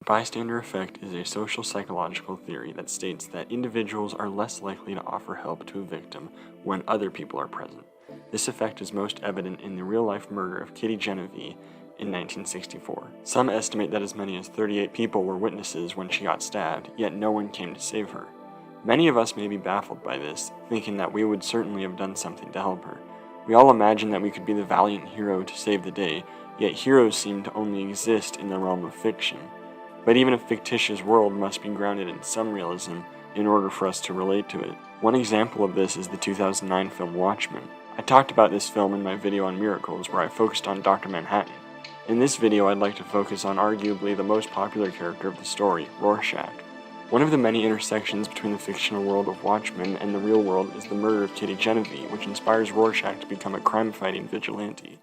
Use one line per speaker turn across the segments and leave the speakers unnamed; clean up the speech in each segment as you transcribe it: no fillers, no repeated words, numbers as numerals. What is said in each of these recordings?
bystander effect is a social psychological theory that states that individuals are less likely to offer help to a victim when other people are present. This effect is most evident in the real-life murder of Kitty Genevieve in 1964. Some estimate that as many as 38 people were witnesses when she got stabbed, yet no one came to save her. Many of us may be baffled by this, thinking that we would certainly have done something to help her. We all imagine that we could be the valiant hero to save the day, yet heroes seem to only exist in the realm of fiction. But even a fictitious world must be grounded in some realism in order for us to relate to it. One example of this is the 2009 film Watchmen. I talked about this film in my video on miracles where I focused on Dr. Manhattan. In this video I'd like to focus on arguably the most popular character of the story, Rorschach. One of the many intersections between the fictional world of Watchmen and the real world is the murder of Kitty Genevieve, which inspires Rorschach to become a crime-fighting vigilante.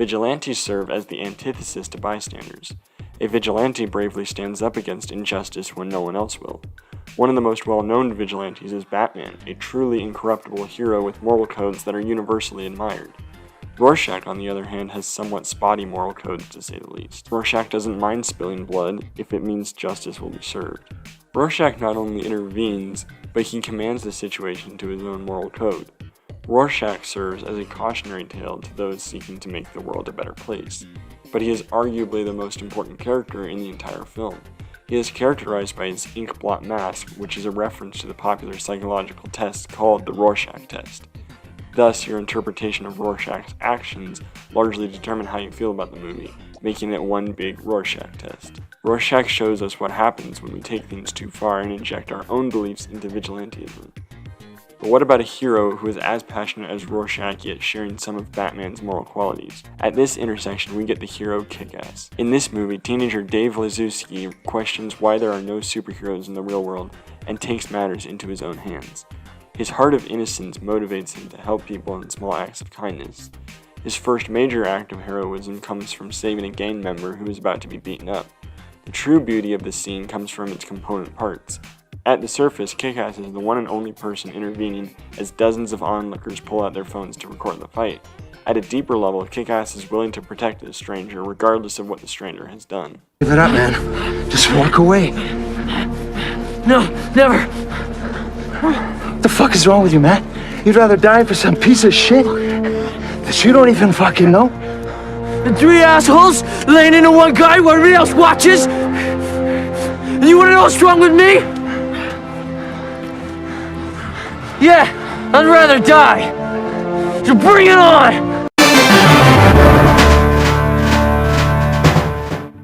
Vigilantes serve as the antithesis to bystanders. A vigilante bravely stands up against injustice when no one else will. One of the most well-known vigilantes is Batman, a truly incorruptible hero with moral codes that are universally admired. Rorschach, on the other hand, has somewhat spotty moral codes to say the least. Rorschach doesn't mind spilling blood if it means justice will be served. Rorschach not only intervenes, but he commands the situation to his own moral code. Rorschach serves as a cautionary tale to those seeking to make the world a better place, but he is arguably the most important character in the entire film. He is characterized by his ink blot mask, which is a reference to the popular psychological test called the Rorschach test. Thus, your interpretation of Rorschach's actions largely determine how you feel about the movie, making it one big Rorschach test. Rorschach shows us what happens when we take things too far and inject our own beliefs into vigilantism. But what about a hero who is as passionate as Rorschach yet sharing some of Batman's moral qualities? At this intersection, we get the hero Kick-Ass. In this movie, teenager Dave Lazowski questions why there are no superheroes in the real world and takes matters into his own hands. His heart of innocence motivates him to help people in small acts of kindness. His first major act of heroism comes from saving a gang member who is about to be beaten up. The true beauty of this scene comes from its component parts. At the surface, Kick-Ass is the one and only person intervening as dozens of onlookers pull out their phones to record the fight. At a deeper level, Kick-Ass is willing to protect the stranger regardless of what the stranger has done.
Give it up, man. Just walk away.
No, never.
What the fuck is wrong with you, man? You'd rather die for some piece of shit that you don't even fucking know?
The three assholes laying into one guy while everybody else watches? And you wanna know what's wrong with me? Yeah, I'd rather die. So bring it on!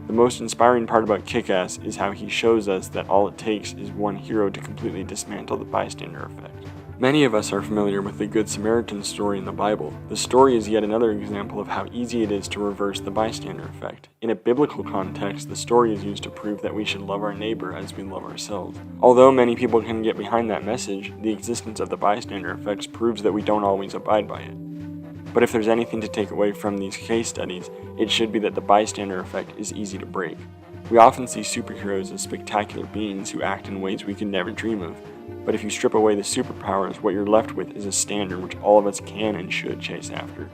The most inspiring part about Kick-Ass is how he shows us that all it takes is one hero to completely dismantle the bystander effect. Many of us are familiar with the Good Samaritan story in the Bible. The story is yet another example of how easy it is to reverse the bystander effect. In a biblical context, the story is used to prove that we should love our neighbor as we love ourselves. Although many people can get behind that message, the existence of the bystander effect proves that we don't always abide by it. But if there's anything to take away from these case studies, it should be that the bystander effect is easy to break. We often see superheroes as spectacular beings who act in ways we could never dream of. But if you strip away the superpowers, what you're left with is a standard which all of us can and should chase after.